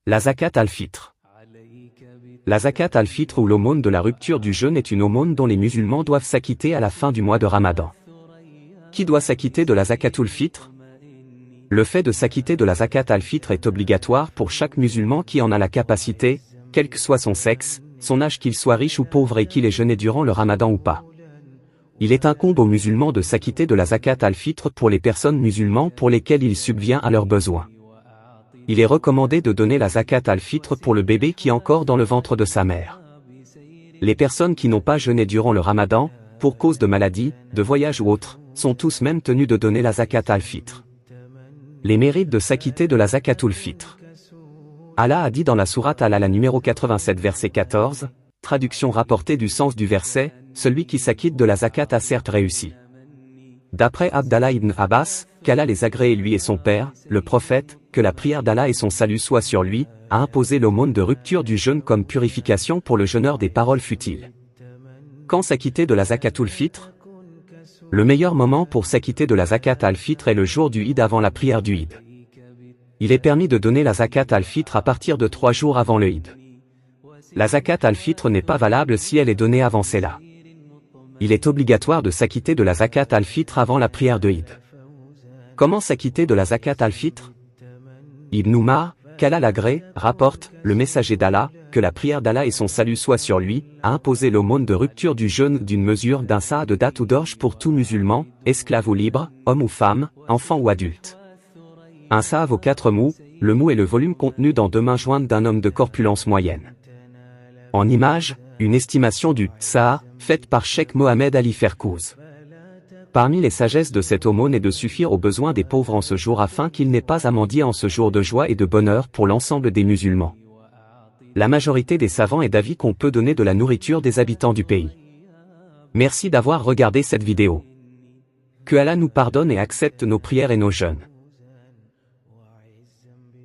La zakat al-fitr. La zakat al-fitr ou l'aumône de la rupture du jeûne est une aumône dont les musulmans doivent s'acquitter à la fin du mois de Ramadan. Qui doit s'acquitter de la zakatul fitr? Le fait de s'acquitter de la zakat al-fitr est obligatoire pour chaque musulman qui en a la capacité, quel que soit son sexe, son âge, qu'il soit riche ou pauvre et qu'il ait jeûné durant le Ramadan ou pas. Il est incombe aux musulmans de s'acquitter de la zakat al-fitr pour les personnes musulmanes pour lesquelles il subvient à leurs besoins. Il est recommandé de donner la zakat al-fitr pour le bébé qui est encore dans le ventre de sa mère. Les personnes qui n'ont pas jeûné durant le Ramadan, pour cause de maladie, de voyage ou autre, sont tous même tenus de donner la zakat al-fitr. Les mérites de s'acquitter de la zakatul fitr. Allah a dit dans la sourate Al-Ala numéro 87 verset 14, traduction rapportée du sens du verset, celui qui s'acquitte de la zakat a certes réussi. D'après Abdallah ibn Abbas, qu'Allah les agrée lui et son père, le prophète, que la prière d'Allah et son salut soient sur lui, a imposé l'aumône de rupture du jeûne comme purification pour le jeûneur des paroles futiles. Quand s'acquitter de la zakatul fitr? Le meilleur moment pour s'acquitter de la zakat al-fitr est le jour du Eid avant la prière du Eid. Il est permis de donner la zakat al-fitr à partir de 3 jours avant le Eid. La zakat al-fitr n'est pas valable si elle est donnée avant celle-là. Il est obligatoire de s'acquitter de la zakat al-fitr avant la prière de Eid. Comment s'acquitter de la zakat al-fitr? Ibn Umar, qu'Allah l'agrée, rapporte, le messager d'Allah, que la prière d'Allah et son salut soient sur lui, a imposé l'aumône de rupture du jeûne d'une mesure d'un sa de date ou d'orge pour tout musulman, esclave ou libre, homme ou femme, enfant ou adulte. Un sa vaut 4 mous, le mou est le volume contenu dans 2 mains jointes d'un homme de corpulence moyenne. En image, une estimation du sa, faite par Cheikh Mohamed Ali Ferkouz. Parmi les sagesses de cette aumône est de suffire aux besoins des pauvres en ce jour afin qu'ils n'aient pas à mendier en ce jour de joie et de bonheur pour l'ensemble des musulmans. La majorité des savants est d'avis qu'on peut donner de la nourriture des habitants du pays. Merci d'avoir regardé cette vidéo. Que Allah nous pardonne et accepte nos prières et nos jeûnes.